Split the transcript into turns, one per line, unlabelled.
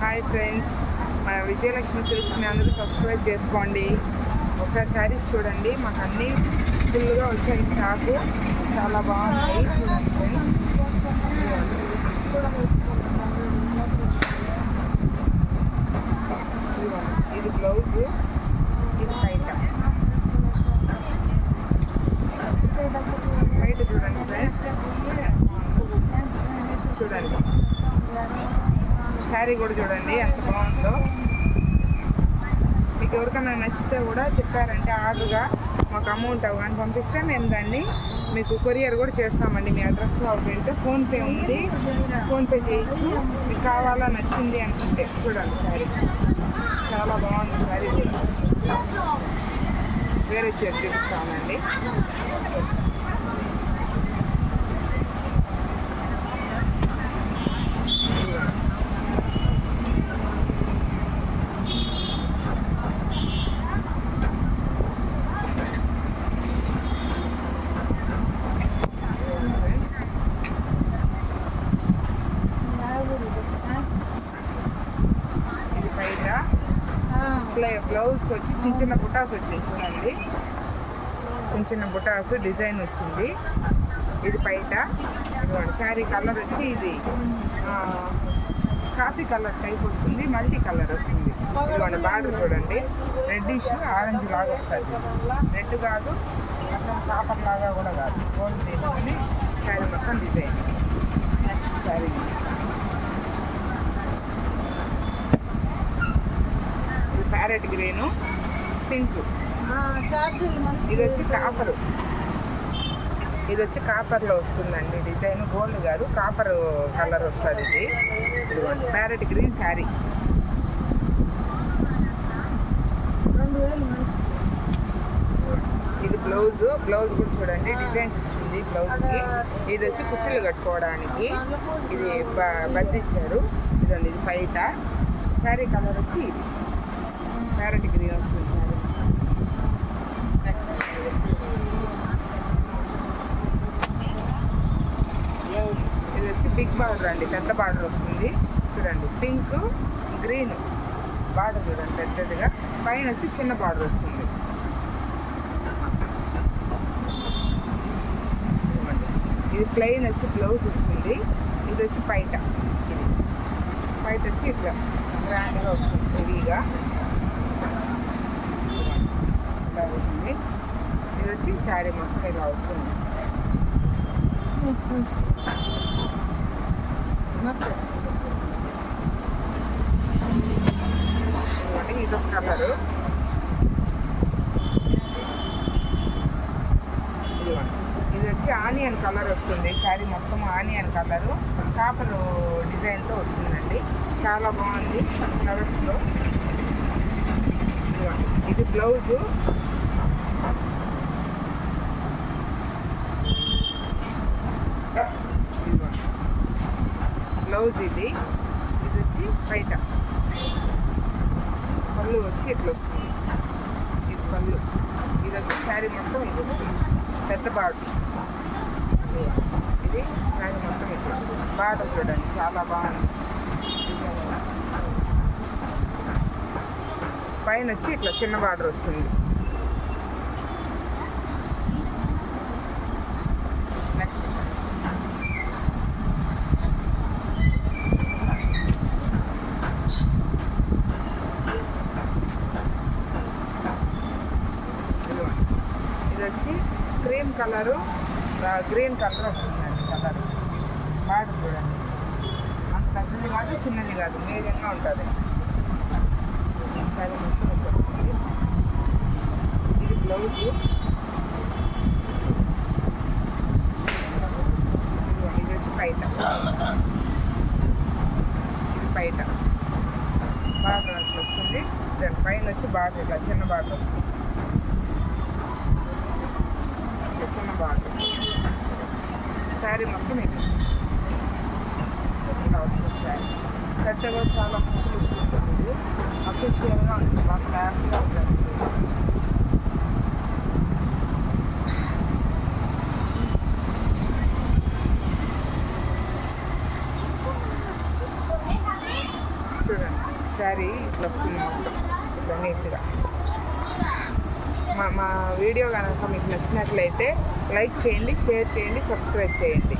Hi friends, మా విజయలక్ష్మి సిల్క్స్ని అందరూ subscribe చేసుకోండి. ఒకసారి శారీస్ చూడండి, మాకు అన్నీ ఫుల్గా వచ్చాయి. స్టాకు చాలా బాగున్నాయి. చూడండి ఫ్రెండ్స్, ఇది బ్లౌజ్, ఇది బయట చూడండి ఫ్రెండ్స్. చూడండి శారీ కూడా చూడండి ఎంత బాగుందో. మీకు ఎవరికైనా నచ్చితే కూడా చెప్పారంటే ఆర్డర్గా మాకు అమౌంట్ అవన్నీ పంపిస్తే మేము దాన్ని మీకు కొరియర్ కూడా చేస్తామండి. మీ అడ్రస్ అవుతుంటే ఫోన్పే ఉంది, ఫోన్పే చేయొచ్చు. మీకు కావాలా నచ్చింది అనుకుంటే. చూడండి శారీ చాలా బాగుంది. శారీ కూడా వేరే చీర చూపిస్తామండి. బ్లౌజ్కి వచ్చి చిన్న చిన్న బుటాస్ వచ్చింది. చూడండి చిన్న చిన్న బుటాస్ డిజైన్ వచ్చింది. ఇది బయట. ఇదిగోండి శారీ కలర్ వచ్చి ఇది కాఫీ కలర్ టైప్ వస్తుంది, మల్టీ కలర్ వస్తుంది. ఇదిగోండి బార్డర్ చూడండి, రెడ్డిష్ ఆరెంజ్ లాగా వస్తుంది. రెడ్ కాదు, మొత్తం కాపర్ లాగా కూడా కాదు, గోల్డ్ తీసుకొని శారీ మొత్తం design. Next sari parrot green, pink. ఇది వచ్చి కాపరు, ఇది వచ్చి కాపర్లో వస్తుందండి డిజైన్. గోల్డ్ కాదు, కాపర్ కలర్ వస్తుంది. ఇది ప్యారెట్ గ్రీన్ శారీ. ఇది బ్లౌజ్, బ్లౌజ్ కూడా చూడండి డిజైన్స్ వచ్చింది బ్లౌజ్కి. ఇది వచ్చి కుచ్చులు కట్టుకోవడానికి ఇది బద్దిచ్చారు. ఇదండి ఇది బయట. శారీ కలర్ వచ్చి ఇది ప్యారెట్ గ్రీన్ వస్తుంది శారీ. నెక్స్ట్ ఇది వచ్చి బిగ్ బార్డర్ అండి, పెద్ద బార్డర్ వస్తుంది. చూడండి పింక్ గ్రీన్ బార్డర్ చూడండి పెద్దదిగా. పైన వచ్చి చిన్న బార్డర్ వస్తుంది. ఇది ప్లెయిన్ వచ్చి బ్లౌజ్ వస్తుంది. ఇది వచ్చి పైట. ఇది పైట వచ్చి ఇట్లా గ్రాండ్గా వస్తుంది, హెవీగా ఇలా వస్తుంది. ఇది వచ్చి శారీ మొత్తం ఇలా వస్తుంది. ఇది ఒక కలరు. ఇది వచ్చి ఆనియన్ కలర్ వస్తుంది. శారీ మొత్తం ఆనియన్ కలరు, కాపర్ డిజైన్తో వస్తుందండి. చాలా బాగుంది ఫ్లవర్స్లో. ఇది బ్లౌజు. బ్లౌజ్ ఇది. ఇది వచ్చి బయట. పళ్ళు వచ్చి ఇట్లా వస్తుంది. ఇది పళ్ళు. ఇది వచ్చి శారీ మొత్తం ఇది వస్తుంది, పెద్ద బార్డర్. ఇది శారీ మొత్తం ఇట్లా బార్డర్ చూడండి చాలా బాగుంది. పైన వచ్చి ఇట్లా చిన్న బార్డర్ వస్తుంది. నెక్స్ట్ ఇది వచ్చి క్రీమ్ కలరు, గ్రీన్ కలర్ వస్తుందండి. కలర్ బార్డర్ చూడండి, అంత పెద్దది కాదు చిన్నది కాదు, మీడియంగా ఉంటుంది. శారీ మొత్తం వస్తుంది. ఇది బ్లౌజ్. ఇది వచ్చి బయట. ఇది బయట బార్డర్ అట్లా వస్తుంది. దాని పైన వచ్చి బార్డర్ ఇట్లా చిన్న బార్డర్ వస్తుంది. ఇట్లా చిన్న బార్డర్. శారీ మొత్తం ఇది ఇలా వస్తుంది. శారీ పెద్దగా చాలా మంచి లుక్ ఉంటుంది. అఫీషియల్గా ఉంటుంది, బాగా క్లాస్గా ఉంటుంది. చూడండి శారీ ఇట్లా వస్తుంది మొత్తం ఇట్లా నీట్గా. మా వీడియో కనుక మీకు నచ్చినట్లయితే లైక్ చేయండి, షేర్ చేయండి, సబ్స్క్రైబ్ చేయండి.